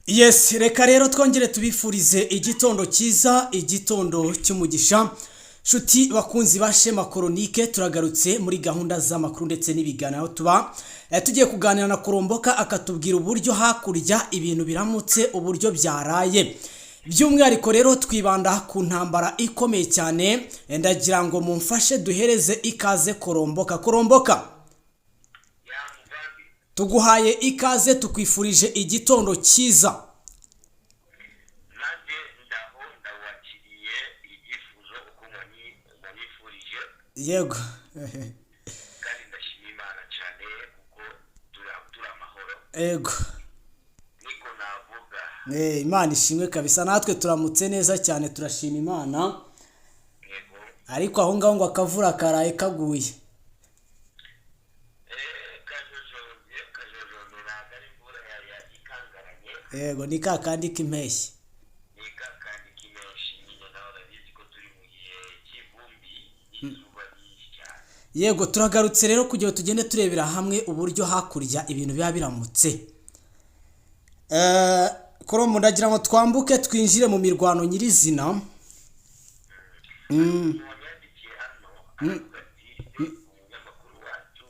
Yes, reka rero twongere tubifurize igitondo cyiza, igitondo cy'umugisha. Shuti bakunzi ba Shema Koronike, turagarutse muri gahunda z'amakuru ndetse n'ibiganiro tuba tugiye kuganira na Koromboka akatubwira uburyo hakurya ibintu biramutse, uburyo byaraye. By'umwihariko rero twibanda ku ntambara ikomeye cyane, ndagira ngo mumfashe duhereze ikaze Koromboka. Koromboka, tuguhaye ikaze, tukwifurije igitondo cyiza. nanjye ndawakiriye igifuzo uko mwanyifurije Yego. kandi ndashima Imana cyane kuko turi amahoro Yego. niko navuga. Imana ishimwe kabisa, natwe turamutse neza cyane, turashima Imana. Yego. Ariko aho ngaho ngo akavura karaye kaguye. Kajojoje ntabwo ari imvura ikangaranye, Yego, ni ka kandi k'impeshyi. ni kakandi k'imenshi nyine, nawe urabizi ko turi mu gihe cy'ivumbi n'izuba ryinshi cyane. Yego, turagarutse rero kugira ngo tugende turebera hamwe uburyo hakurya ibintu biba biramutse. Korombo, ndagira ngo twambuke twinjire mu mirwano nyirizina. Umuntu yandikiye hano aravuga ati umunyamakuru wacu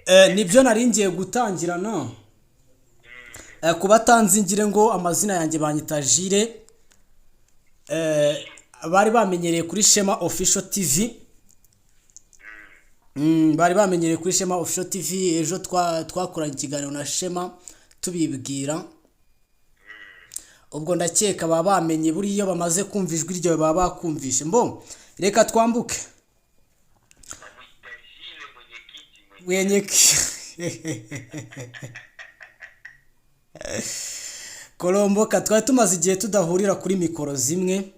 ninde? Nibyo nari ngiye gutangirana. Ku batanzingire ngo amazina yanjye banyita Jire. Bari bamenyereye kuri Shema Official TV. Bari bamenyereye kuri Shema Official TV. Ejo twakoranye ikiganiro na Shema tubibwira. Ubwo ndakeka baba bamenye buri iyo bamaze kumva ijwi ryawe baba bakumvishe. Mbo, reka twambuke. bamwita Jile mwenyekiti Wenyeki. Koromboka, twari tumaze igihe tudahurira kuri mikoro zimwe. rwose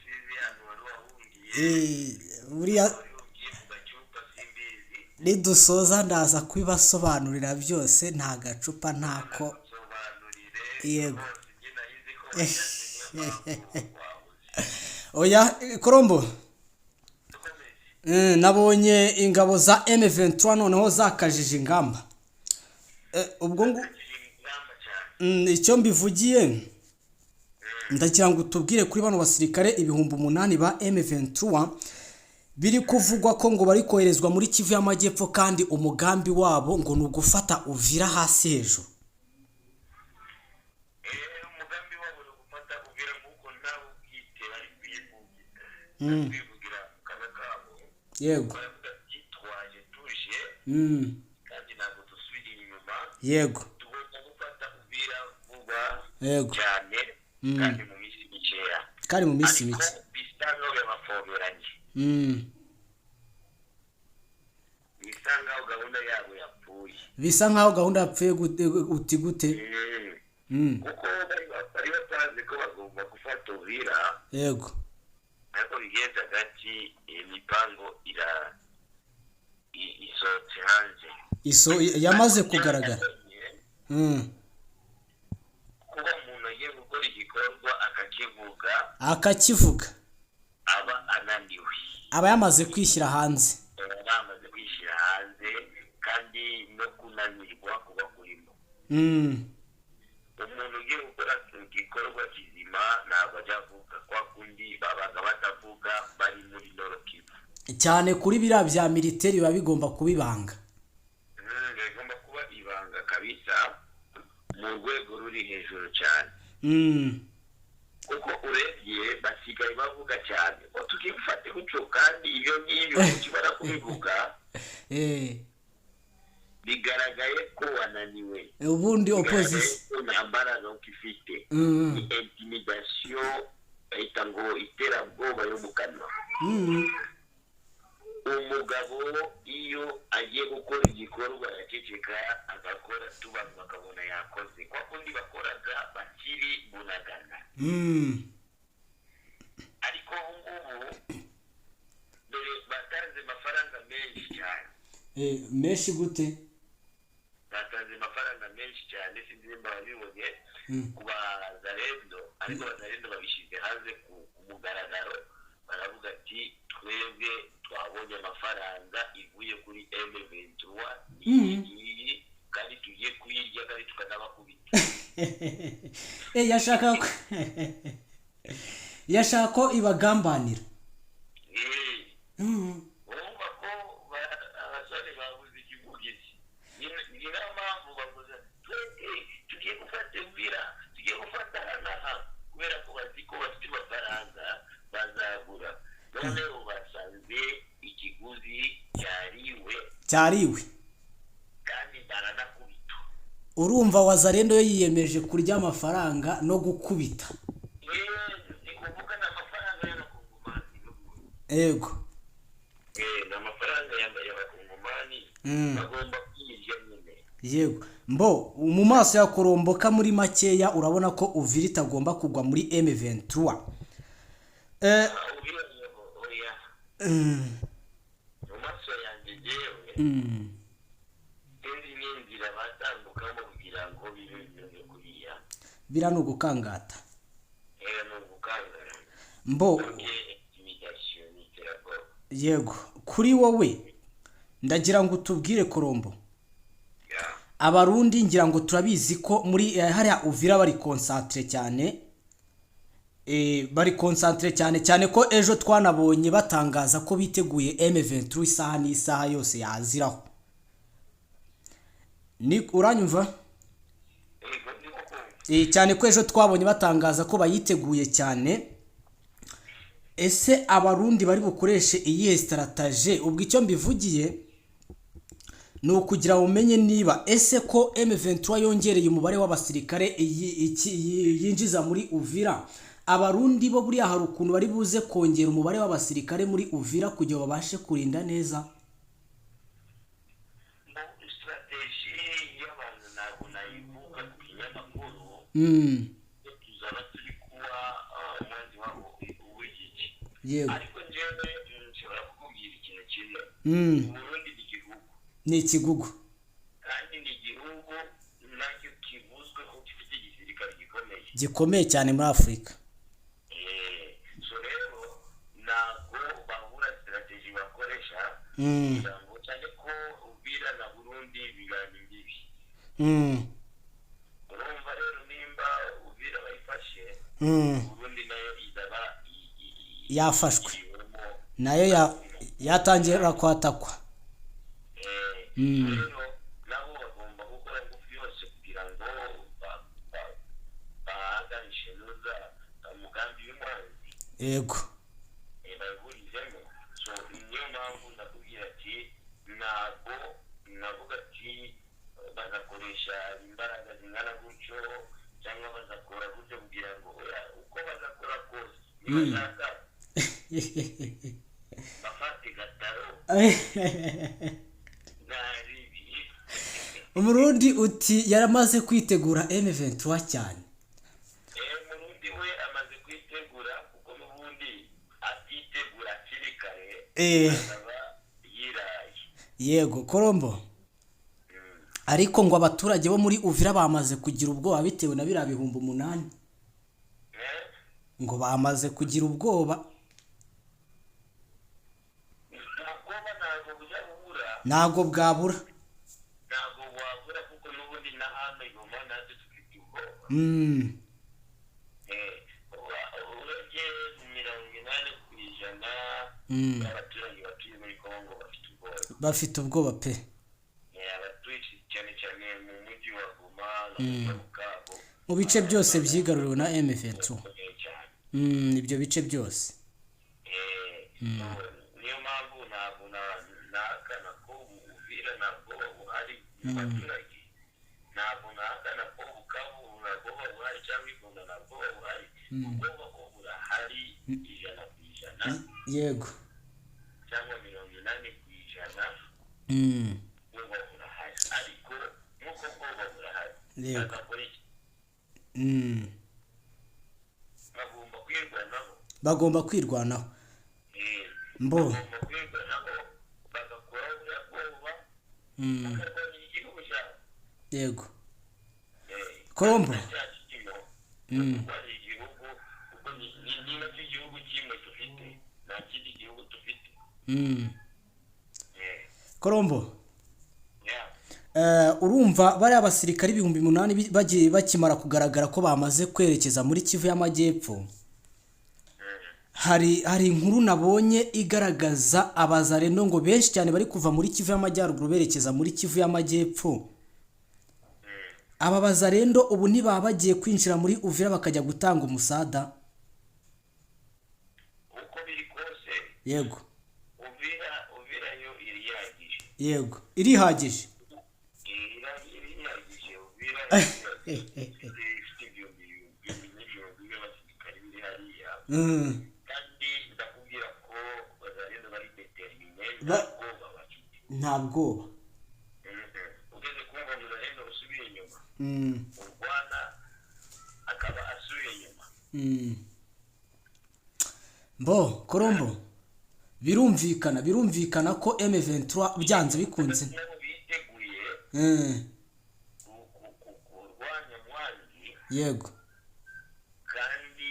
sinzi hano wari wahungiye Buriya wahungiye ku gacupa simbizi nidusoza ndaza kubibasobanurira byose, nta gacupa ntako. nsobanurire Yego. rwose njye nahize ko wajyanye Oya, Korombo, dukomeze. nabonye ingabo za M23 noneho zakajije ingamba. Ubwo ngo ingamba cyane. icyo mbivugiye, ndagira ngo tubwire kuri bano basirikare 8,000 ba M23 biri kuvugwa ko ngo bari koherezwa muri Kivu y'Amajyepfo, kandi umugambi wabo ngo ni ugufata Uvira hasi hejuru. Umugambi wabo uri gufata ubwira nk'uko nawe ubwite bari kwivugira mu kanwa kabo, Yego. baravuga ati twaje tuje kandi ntabwo dusubira inyuma, Yego. tugomba gufata ubwira vuba Yego. cyane kandi mu minsi mikeya, Kari mu minsi ariko mike. bisa nkaho yabafoberanye, bisa nkaho gahunda yabo yapfuye. Bisa nkaho gahunda yapfuye uti gute? Kuko bari batazi ko bagomba gufata Uvira, Yego. ariko bigeze hagati imipango isohotse hanze. Yamaze kugaragara. Kuba umuntu agiye gukora igikorwa akakivuga aba ananiwe, aba yamaze kwishyira hanze. bamaze kwishyira hanze, kandi no kunanirwa kuba kurimo. Umuntu ugiye gukora igikorwa kizima ntabwo ajya avuga, kwa kundi babaga batavuga bari muri Nord Kivu. Cyane kuri biriya bya militeri biba bigomba kubibanga. Bigomba kuba ibanga kabisa mu rwego ruri hejuru cyane, kuko urebye basigaye bavuga cyane ngo tugiye gufata gutyo, kandi ibyo ngibyo ukibara kubivuga bigaragaye ko wananiwe. Ubundi opposition nta mbaraga ufite, ni intimidation, bahita ngo iterabwoba yo mu kanwa. Umugabo iyo agiye gukora igikorwa yaceceka agakora, tubantu bakabona yakoze, kwa kundi bakoraga bakiri bunagana. Ariko ubu ngubu dore batanze amafaranga menshi cyane. menshi gute? Batanze amafaranga menshi cyane, sinzi nimba babibonye ku bazalendo, ariko bazalendo babishyize hanze ku mugaragaro, baravuga ati twebwe twabonye amafaranga ivuye kuri M23 iyi kandi tugiye kuyirya kandi yashaka ko yashaka ko ibagambanira. urumva ko abasore babuze ikivugizi ni nayo mpamvu bavuze tugiye gufata Uvira tugiye gufata hanaha kubera ko bazi ko bafite amafaranga bazagura noneho basanze ikiguzi cyariwe kandi baranakubita. Urumva Wazalendo yo yiyemeje kurya amafaranga no gukubita. Ni kuvuga n'amafaranga y'abakongomani. Ego. N'amafaranga y'abakongomani bagomba kwirya nyine. Yego. Mbo mu maso ya Koromboka muri makeya urabona ko Uvira itagomba kugwa muri M23. Mu maso yanjye jewe n'inzira batandukamo kugira ngo bibe kuriya bira no gukangata. no gukangara. Mbo yego kuri wowe ndagira ngo utubwire Korombo. Abarundi ngira ngo turabizi ko muri hariya Uvira bari concentre cyane. Bari concentre cyane ko ejo twanabonye batangaza ko biteguye M23 isaha n'isaha yose yaziraho. Ni uranyumva? Cyane ko ejo twabonye batangaza ko bayiteguye cyane. Ese abarundi bari bukoreshe iyihe strategie? Ubwo icyo mbivugiye ni ukugira umenye niba ese ko M23 yongereye umubare w'abasirikare yinjiza muri Uvira, abarundi bo buri hari ukuntu bari buze kongera umubare w'abasirikare muri Uvira kugira babashe kurinda neza. Yego. Ariko njyewe nshobora kukubwira ikintu kimwe. Uburundi ni igihugu. Ni ikigugu. Kandi ni igihugu nacyo kivuzwe ko gifite igisirikare gikomeye cyane muri Afurika. So rero ntabwo bahura strategy bakoresha ngo cyane ko Uvira na Burundi bigana imbibi. Urumva rero nimba Uvira bayifashe Burundi nayo izaba yafashwe nayo yatangira kwatakwa. Rero nabo bagomba gukora ingufu yose kugira ngo bahaganishe neza umugambi w'umwanzi. Yego. Bayihurizemo. So niyo mpamvu ndakubwira ati ntabwo navuga ati bagakoresha imbaraga zingana gutyo cyangwa bazakora gutyo kugira ngo uko bazakora kose nibashaka bafate gataro. Umurundi uti yaramaze kwitegura M23 cyane. Umurundi we amaze kwitegura kuko n'ubundi atitegura kirikare yiraye. Yego Korombo. Ariko ngo abaturage bo muri Uvira bamaze kugira ubwoba bitewe na bira bihumbi 8. Ngo bamaze kugira ubwoba. Ntago bwabura. Ntago bwabura kuko n'ubundi na hano igoma natwe dufite ubwoba. Urege 80% abaturage batuye muri Kongo bafite ubwoba. Bafite ubwoba pe. Abatuye cyane cyane mu mujyi wa Goma no mu Kabo. Mu bice byose byigaruriwe na M23. Ibyo bice byose. Niyo mpamvu ntabwo nakana ko Uvira ntabwo buhari mu baturage. Ntabwo nakana ko Bukavu ntabwo buhari cyangwa Igoma ntabwo buhari. Ubwoba ko burahari 100%. Yego. Cyangwa 80%. Ubwoba burahari. Ariko nuko ubwoba burahari. Yego. Bagomba kwirwanaho. Mbo. Yego. Korombo. Korombo. urumva bariya abasirikari 8,000 bagiye bakimara kugaragara ko bamaze kwerekeza muri Kivu y'Amajyepfo. Hari inkuru nabonye igaragaza abazarendo ngo benshi cyane bari kuva muri Kivu y'Amajyaruguru berekeza muri Kivu y'Amajyepfo. Aba bazarendo ubu ntibaba bagiye kwinjira muri Uvira bakajya gutanga umusada. uko biri kose Yego. Uvira yo irihagije. Yego. Irihagije. Irihagije Uvira ifite ibihumbi by'abasirikare biri hariya. Kandi ndakubwira ko bazarendo bari determine ubwoba bafite. Nta bwoba. Ugeze kumva bazarendo basubira inyuma. Urwana akaba asubiye inyuma. Bo Korombo birumvikana ko M23 byanze bikunze Nabo biteguye kurwanya mwanzi yego kandi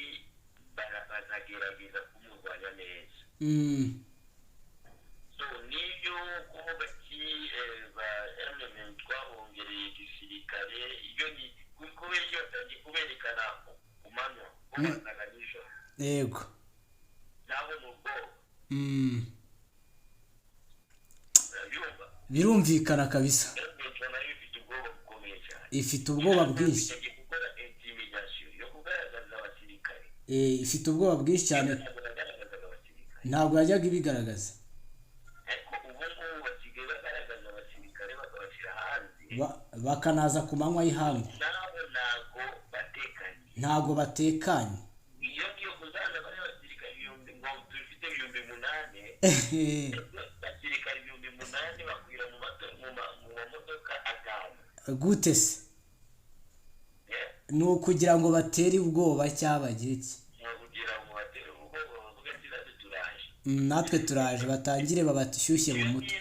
banagerageza kumurwanya neza. So nibyo kuvuga ati ba M23 bongereye igisirikare iyo ni kubera iyo batangiye kuberekana ku manywa ko bazaga nijoro yego nabo mu bwoba. birumvikana kabisa. M23 nayo ifite ubwoba bukomeye cyane. Ifite ubwoba bwinshi. Igiye gukora intimidation yo kugaragaza abasirikare. Ifite ubwoba bwinshi cyane. Ntabwo yajyaga ibigaragaza. Ariko ubu ngubu basigaye bagaragaza abasirikare bakabashyira hanze. Bakanaza ku manywa y'ihangu. Nabo Ntago batekanye. Iyo ngiyo kuzana bari abasirikare ibihumbi ngo dufite 8,000. Abasirikare 8,000 bakwira mu mamodoka atanu. Gute se? Ni ukugira ngo batere ubwoba cyabagire iki? Kugira ngo batere ubwoba bavuga ati natwe turaje. Natwe turaje batangire babatishyushye mu mutwe.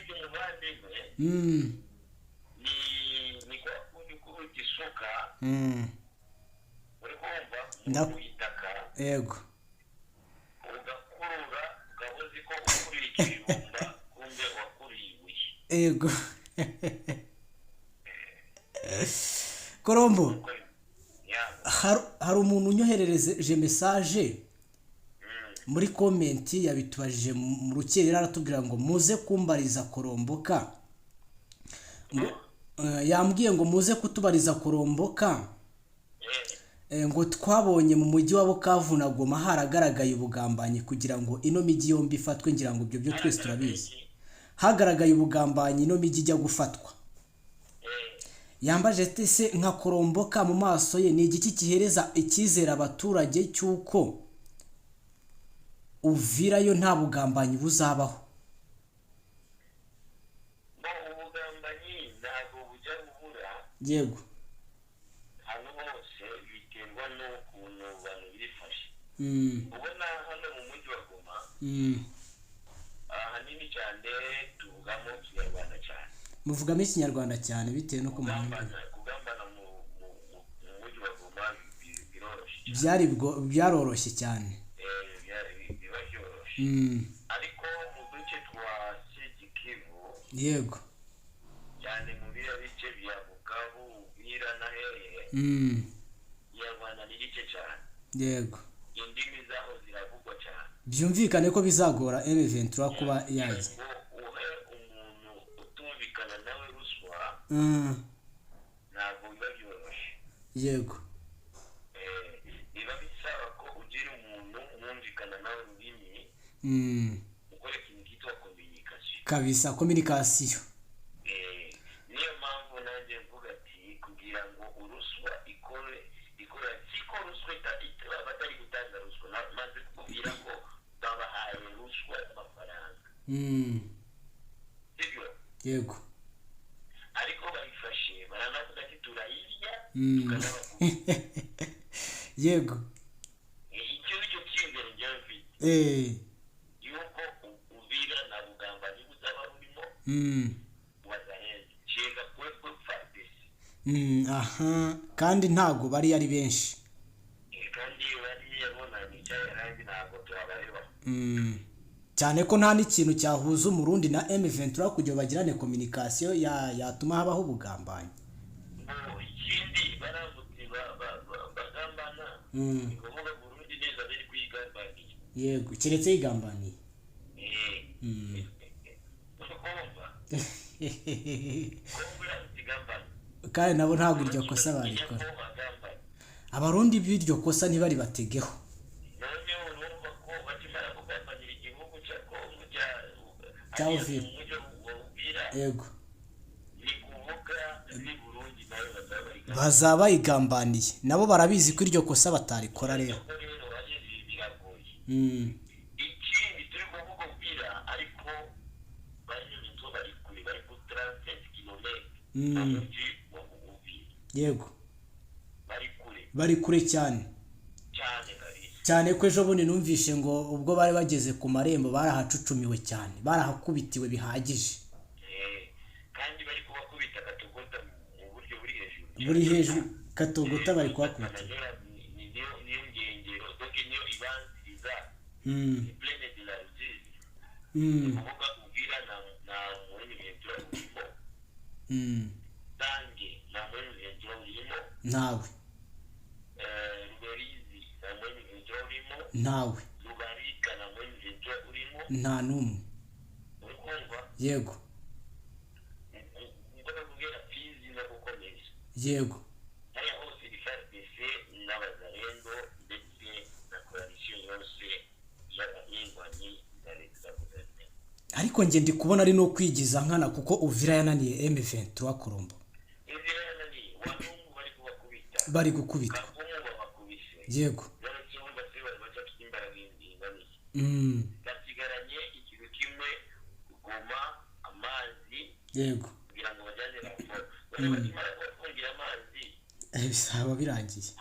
Ni kwa kundi isuka. Uri kumva mu itaka. Yego. Ugakurura ukabuzi ko ukuriye ikibumba kumbe wakuriye ibuye. Yego. Korombo. Hari umuntu unyoherereje message muri comment yabitubajije mu rukerera aratubwira ngo muze kumbariza Koromboka. Yambwiye ngo muze kutubariza Koromboka. Ngo twabonye mu mujyi wa Bukavu na Goma haragaragaye ubugambanyi kugira ngo ino miji yombi ifatwe, ngira ngo ibyo twese turabizi. Hagaragaye ubugambanyi ino miji ijya gufatwa. Yambaje tese nka Koromboka mu maso ye ni igiki kihereza icyizera abaturage cyuko Uvira yo nta bugambanyi buzabaho. Ubugambanyi ntabwo bujya bubura. Yego. Hano hose biterwa n'ukuntu abantu birifashe. Ubona hano mu mujyi wa Goma ahanini cyane tuvugamo Ikinyarwanda cyane. Muvugamo Ikinyarwanda cyane bitewe no kumahanga. Kugambana mu mujyi wa Goma biroroshye. Byaroroshye cyane. Biba byoroshye. Ariko mu duce twa Kivu. Yego. Cyane mu biriya bice bya Bukavu, Uvira na hehe. Ikinyarwanda ni gike cyane. Yego. Indimi zaho ziravugwa cyane. Byumvikane ko bizagora M23 kuba yaje. Uhe umuntu utumvikana nawe ruswa. Ntabwo biba byoroshye. Yego. Biba bisaba ko ugira umuntu mwumvikana nawe ururimi. Ukore ikintu cyitwa communication. Kabisa communication. Niyo mpamvu nanjye mvuga ati kugira ngo uruswa ikore siko ruswa batari gutanga ruswa maze kubwira ko babahaye ruswa y'amafaranga. Sibyo? Yego. Ariko bayifashe baranavuga ati turayirya. Yego. Icyo nicyo cyizere njyewe mfite. Yuko Uvira na bugambanyi buzaba burimo. Wazaheza cyega kwe fardesi. Aha kandi ntago bari ari benshi. Kandi bari yabona ni cyane ntabwo tubabareba. cyane ko nta n'ikintu cyahuza umurundi na M23 kugira bagirane communication yatuma habaho ubugambanyi. Ikindi baramutse bagambana ni kuvuga Burundi neza bari kwigambaniye. Yego kiretse igambaniye. Kandi nabo ntabwo iryo kosa barikora. Abarundi b'iryo kosa ntibari bategeho. Yego bazaba igambaniye nabo barabizi ko iryo kosa batarikora rero. Ikindi turi kuvuga ariko banyuze bari kuri 37 km. Yego bari kure cyane ko ejo bundi numvishe ngo ubwo bari bageze ku marembo barahacucumiwe cyane, barahakubitiwe bihagije. Kandi bari kubakubita Katogota mu buryo buri hejuru Katogota bari kubakubita. Niyo ngengero doke niyo ibanziriza plene de la Rusizi. Kuvuga Uvira na Mwenevento urimo. Dange na Mwenevento urimo. Ntawe. Ruberizi na Mwenevento urimo. Ntawe. Rubarika na Mwenevento urimo. Nta numwe. Urikumva? Yego. Yego haya hose ni FARDC n'abazalendo ndetse na coalition yose y'abahingwanyi na leta za guverinoma. Ariko nge ndi kubona ari no kwigiza nkana kuko Uvira yananiye M23 Kurumba. Uvira yananiye wanungu bari kubakubita. Bari gukubitwa. Yego. Basigaranye ikintu kimwe Goma amazi. Yego. Kugira ngo bajyane raporo. Bisaba birangiye.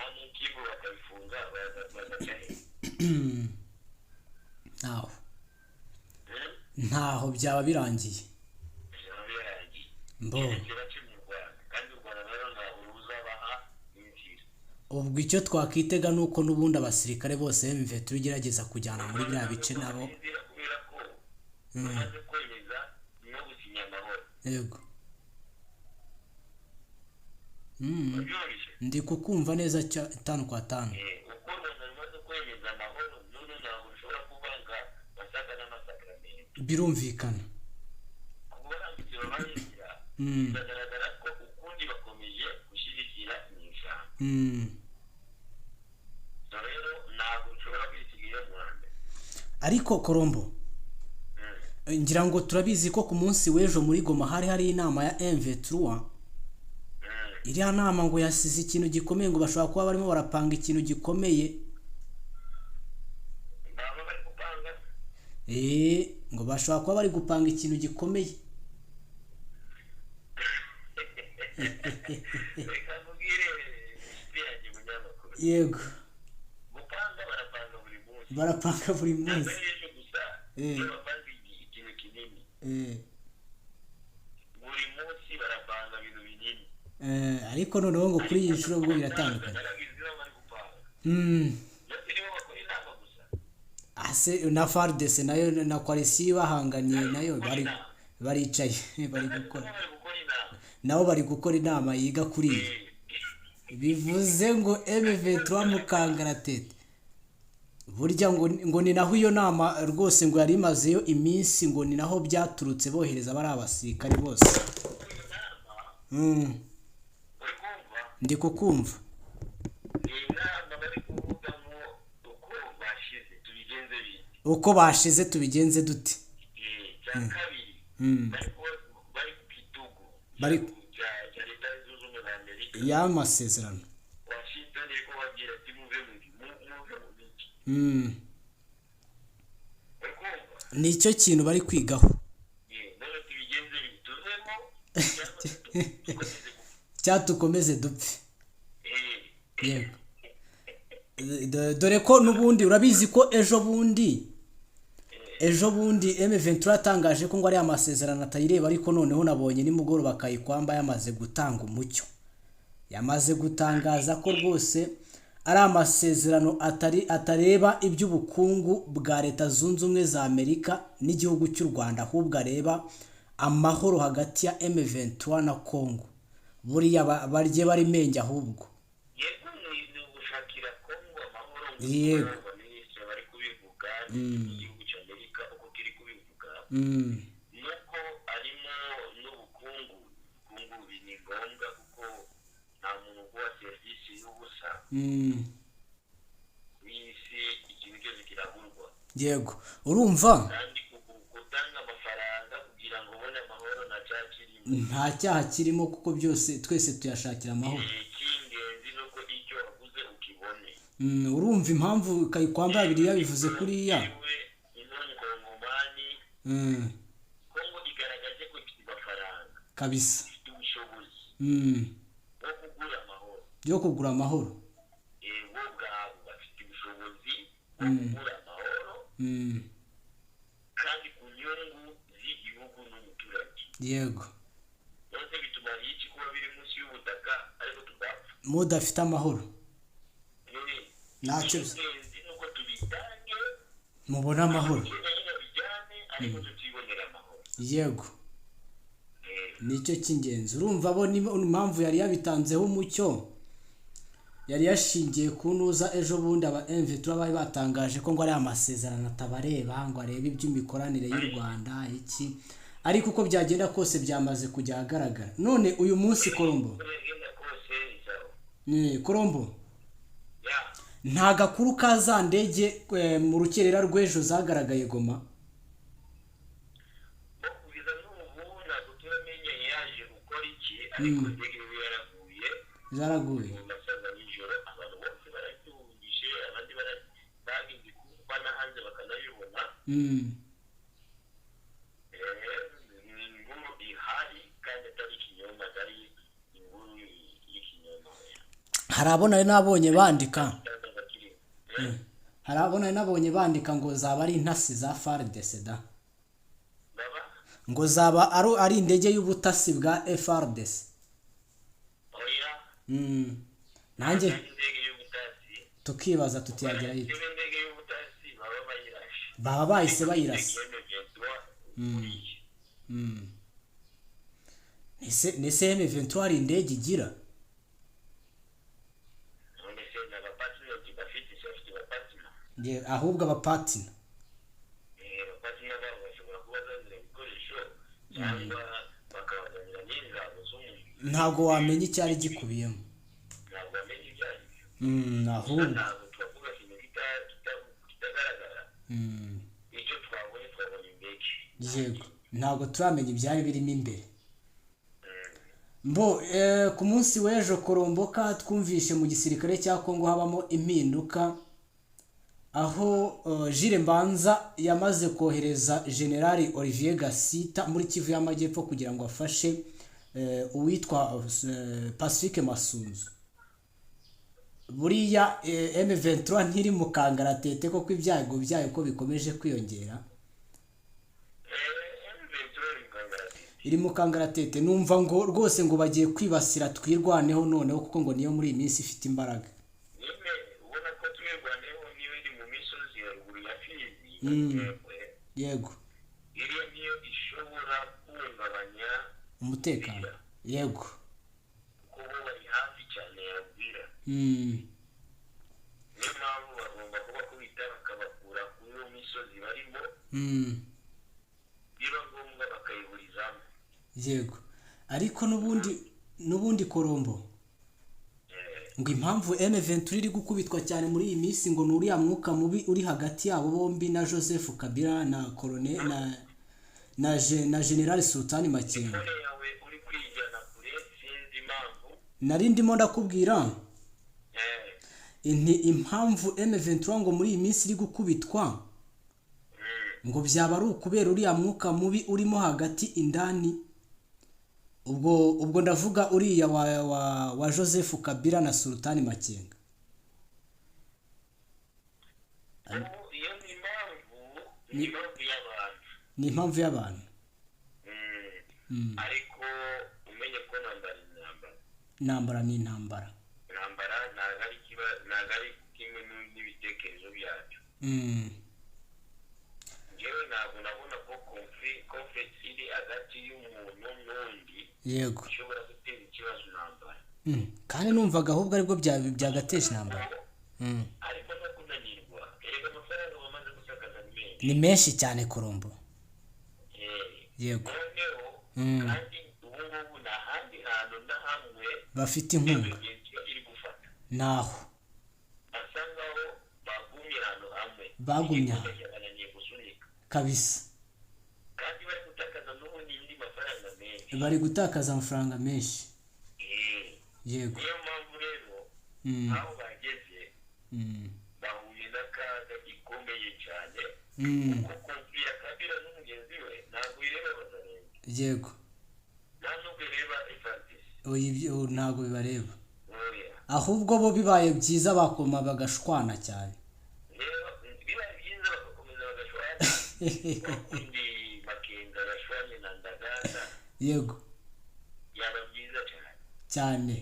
Ntaho byaba birangiye. Ubwo icyo twakwitega nuko nubundi abasirikare bose M23 ugerageza kujyana muri bya bice nabo. Yego. Ndi kukumva neza 5 kwa 5. Birumvikana. Bigaragara ko ukundi bakomeje gushyigikira inyeshyamba. Rero ntabwo ushobora kwisigira Rwanda. Ariko Korombo ngira ngo turabizi ko ku munsi w'ejo muri Goma hari inama ya M23. Iriya nama ngo yasize ikintu gikomeye ngo bashobora kuba barimo barapanga ikintu gikomeye. Ngo bashobora kuba bari gupanga ikintu gikomeye. Yego. Barapanga buri munsi. Buri munsi barapanga ibintu binini. Ariko noneho ngo kuri iyi nshuro ubwo biratandukanye. Ase na FARDC nayo na coalition bahanganye nayo baricaye bari gukora. Nabo bari gukora inama yiga kuri iyi. Bivuze ngo M23 mukangaratete. Burya ngo ni naho iyo nama rwose ngo yari imazeyo iminsi ngo ni naho byaturutse bohereza bari abasirikare bose. Ndi kukumva. Uko bashize tubigenze dute? Bari y'amasezerano. Nicyo kintu bari kwigaho. Cyatukomeze dupfe. Yego. Dore ko nubundi urabizi ko ejo bundi M23 atangaje ko ngo ari amasezerano atayireba, ariko noneho nabonye nimugoroba bakayikwamba yamaze gutanga umucyo. Yamaze gutangaza ko rwose ari amasezerano atareba iby'ubukungu bwa Leta Zunze Ubumwe za Amerika n'igihugu cy'u Rwanda, ahubwo areba amahoro hagati ya M23 na Congo. Buriya barye bari menge ahubwo. yego ni ugushakira Kongo amahoro Yego. abaminisitiri bari kubivuga n'igihugu cy'Amerika uko kiri kubivuga nuko arimo n'ubukungu ni ngombwa kuko nta muntu uguha serivisi y'ubusa ku isi, ikintu cyose kiragurwa. Yego, urumva kandi gutanga amafaranga kugira ngo ubone amahoro nta cyaha kirimo. nta cyaha kirimo kuko byose twese tuyashakira amahoro. icy'ingenzi ni uko icyo waguze ukibone. Urumva impamvu Kayikwamba yabiri yabivuze kuriya. Nkongomani Kongo igaragaje ko ifite amafaranga Kabisa. ifite ubushobozi byo kugura amahoro. bo ubwabo bafite ubushobozi bwo kugura amahoro kandi ku nyungu z'igihugu n'umuturage. Yego. byose bituma iki kuba biri munsi y'ubutaka ariko tugapfa Mudafite amahoro. Ntacyo ingenzi ni uko tubitange mubona amahoro. bijyane ariko tutibonera amahoro. Yego, nicyo cy'ingenzi. Urumva bo impamvu yari yabitanzeho umucyo, yari yashingiye ku ntuza ejo bundi aba M23 bari batangaje ko ngo ari amasezerano atabareba, ngo arebe iby'imikoranire y'u Rwanda iki, ariko uko byagenda kose byamaze kujya ahagaragara. None uyu munsi Kolombo, nta gakuru ka za ndege mu rukerera rw'ejo zagaragaye Goma? kugeza n'ubu ntabwo turamenye yaje gukora iki, ariko indege yaraguye Zaraguye. mu masaha y'ijoro, abantu bose baracyumvise, abandi bagize kuba na hanze bakanayibona. Inkuru ihari kandi atari ikinyoma, atari inkuru y'ikinyoma. Hari abona nabonye bandika ngo zaba ari intasi za FARDC da, ngo zaba ari indege y'ubutasi bwa FARDC. oya Nanjye indege y'ubutasi tukibaza tutiyagera yite indege y'ubutasi baba bayirashe, baba bahise bayirasa. Nese M23 ari indege igira? none se n'abapatrioti bafite abapatina Ahubwo abapatina abapatina babo bashobora kuba bazanira ibikoresho cyangwa bakabazanira n'ingabo z'umuriro. ntabwo wamenya icyari gikubiyemo. ntabwo bamenya ibyo ari byo. Ahubwo ntabwo twavuga ikintu kitagaragara. icyo twabonye indege. yego, ntabwo turamenya ibyari birimo imbere. Ku munsi w'ejo Kolomboka twumvishe mu gisirikare cya Kongo habamo impinduka, aho Jules Mbanza yamaze kohereza General Olivier Gasita muri Kivu y'Amajyepfo kugira ngo afashe uwitwa Pacifique Masunzu. Buriya M23 ntiri mu kangaratete ko ibyago byayo ko bikomeje kwiyongera. Iri mu kangaratete, numva ngo rwose ngo bagiye kwibasira twirwaneho noneho kuko ngo niyo muri iyi minsi ifite imbaraga. ubona ko twirwaneho niyo iri mu misozi ya ruguru ya Fizi. Yego, iriya niyo ishobora guhungabanya umutekano. Yego, kuko bo bari hafi cyane yabwira. niyo mpamvu bagomba kubakubita bakabakura kuri iyo misozi barimo, biba ngombwa bakayiburizamo. yego, ariko n'ubundi Kolombo, ngo impamvu M23 iri gukubitwa cyane muri iyi minsi ngo nuriya mwuka mubi uri hagati yabo bombi na Joseph Kabila na Colonel na General Sultani Makenga. yawe uri kwijyana kure, sinzi impamvu. Nari ndimo ndakubwira impamvu M23 ngo muri iyi minsi iri gukubitwa, ngo byaba ari ukubera uriya mwuka mubi urimo hagati indani. Ubwo ndavuga uriya wa Joseph Kabila na Sultani Makenga. iyo ni impamvu Ni impamvu y'abantu. ariko umenye ko Intambara ni intambara. ntabwo ntabwo ari kimwe n'ibitekerezo byacu. Njyewe ntabwo nabona ko conflict iri hagati y'umuntu n'undi yego ishobora gutera ikibazo intambara. kandi numvaga ahubwo aribwo byagateje intambara. Ariko no kunanirwa erega amafaranga bamaze gusakaza ni menshi cyane Colombo. Yego noneho kandi ubu ngubu nta handi hantu na hamwe bafite inkunga iri gufata naho asa ngaho bagumye ahantu hamwe bagumye bananiye gusunika kabisa, kandi bari gutakaza n'ubundi indi mafaranga menshi, bari gutakaza amafaranga menshi. Yego niyo mpamvu rero aho bageze bahuye n'akaga gikomeye cyane kuko konfi ya Kabila n'umugenzi we ntabwo ireba Bazalendo. yego nta nubwo ireba FARDC, ntabwo bibareba, ahubwo bo bibaye byiza bakoma bagashwana cyane. bibaye byiza bagakomeza bagashwana undi Makenga yashwanye na Ndaganda, yego yaba byiza cyane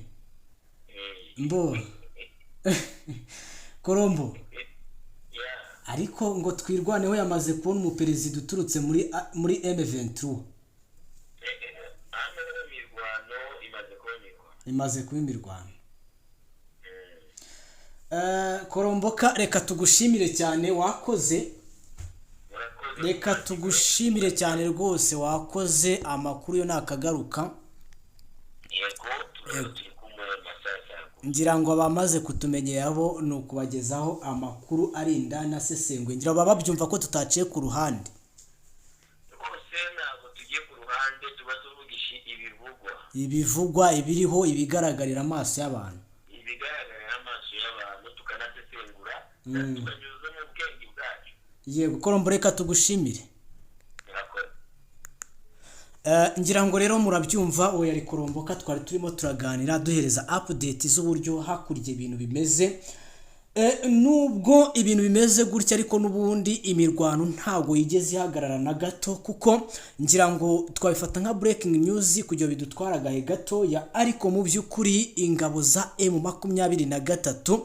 mbo Colombo. Ariko ngo twirwaneho yamaze kubona umuperezida uturutse muri M23. Imaze kuba imirwano. Colombo reka tugushimire cyane wakoze. Reka tugushimire cyane rwose wakoze, amakuru yo nakagaruka. Ngira ngo abamaze kutumenyera bo ni ukubagezaho amakuru ari indani asesengwe. Ngira baba babyumva ko tutaciye ku ruhande. Rwose ntabwo tugiye ku ruhande, tuba tuvugisha ibivugwa ibiriho ibigaragarira amaso y'abantu. Ibigaragarira amaso y'abantu tukanasesengura tukanyuza mu bwenge bwacu. Yego Colombo reka tugushimire. Ngira ngo rero murabyumva uwo yari Colombo twari turimo turaganira duhereza update z'uburyo hakurya ibintu bimeze. Nubwo ibintu bimeze gutya ariko n'ubundi imirwano ntago yigeze ihagarara na gato, kuko ngira ngo twabifata nka breaking news kugira bidutwara gahe gato ya, ariko mu by'ukuri ingabo za M23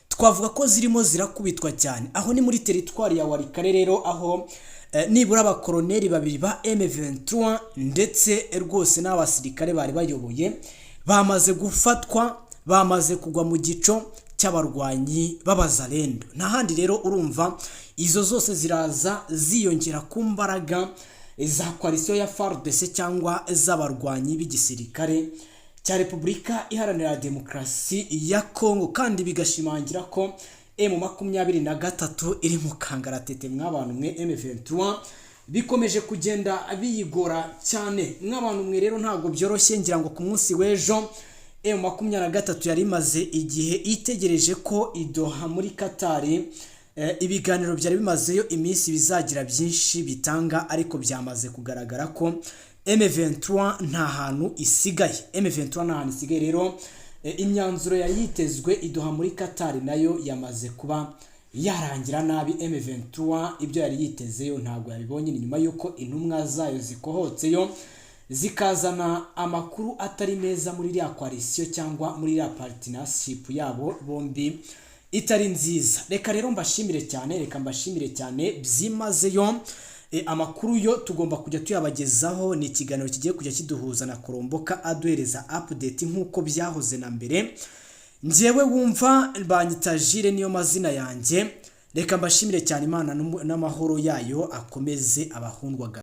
twavuga ko zirimo zirakubitwa cyane. Aho ni muri teritwari ya Walikale rero, aho nibura abakoloneli babiri ba M23 ndetse rwose n'abasirikare bari bayoboye bamaze gufatwa, bamaze kugwa mu gico cy'abarwanyi b'Abazalendo. N'ahandi rero urumva izo zose ziraza ziyongera ku mbaraga za coalition ya FARDC cyangwa z'abarwanyi b'igisirikare cya Repubulika Iharanira Demokarasi ya Kongo, kandi bigashimangira ko M23 iri mu kangaratete mw'abantu mwe M23 bikomeje kugenda biyigora cyane mw'abantu mwe. Rero ntago byoroshye, ngira ngo ku munsi w'ejo M23 yari imaze igihe itegereje ko idoha muri Qatar ibiganiro byari bimazeyo iminsi bizagira byinshi bitanga, ariko byamaze kugaragara ko M23 nta hantu isigaye. M23 nta hantu isigaye rero. Imyanzuro yayitezwe idoha muri Qatar nayo yamaze kuba yarangira nabi. M23 ibyo yari yitezeyo ntabwo yabibonye, nyuma yuko intumwa zayo zikohotseyo zikazana amakuru atari meza muri ya coalition cyangwa muri ya partnership yabo bombi itari nziza. Reka rero mbashimire cyane, byimazeyo. Amakuru yo tugomba kujya tuyabagezaho. Ni ikiganiro kigiye kujya kiduhuza na Colombo aduhereza update nk'uko byahoze na mbere. Njyewe wumva Banyitajire niyo mazina yanjye. Reka mbashimire cyane, Imana n'amahoro yayo akomeze abahundwaga.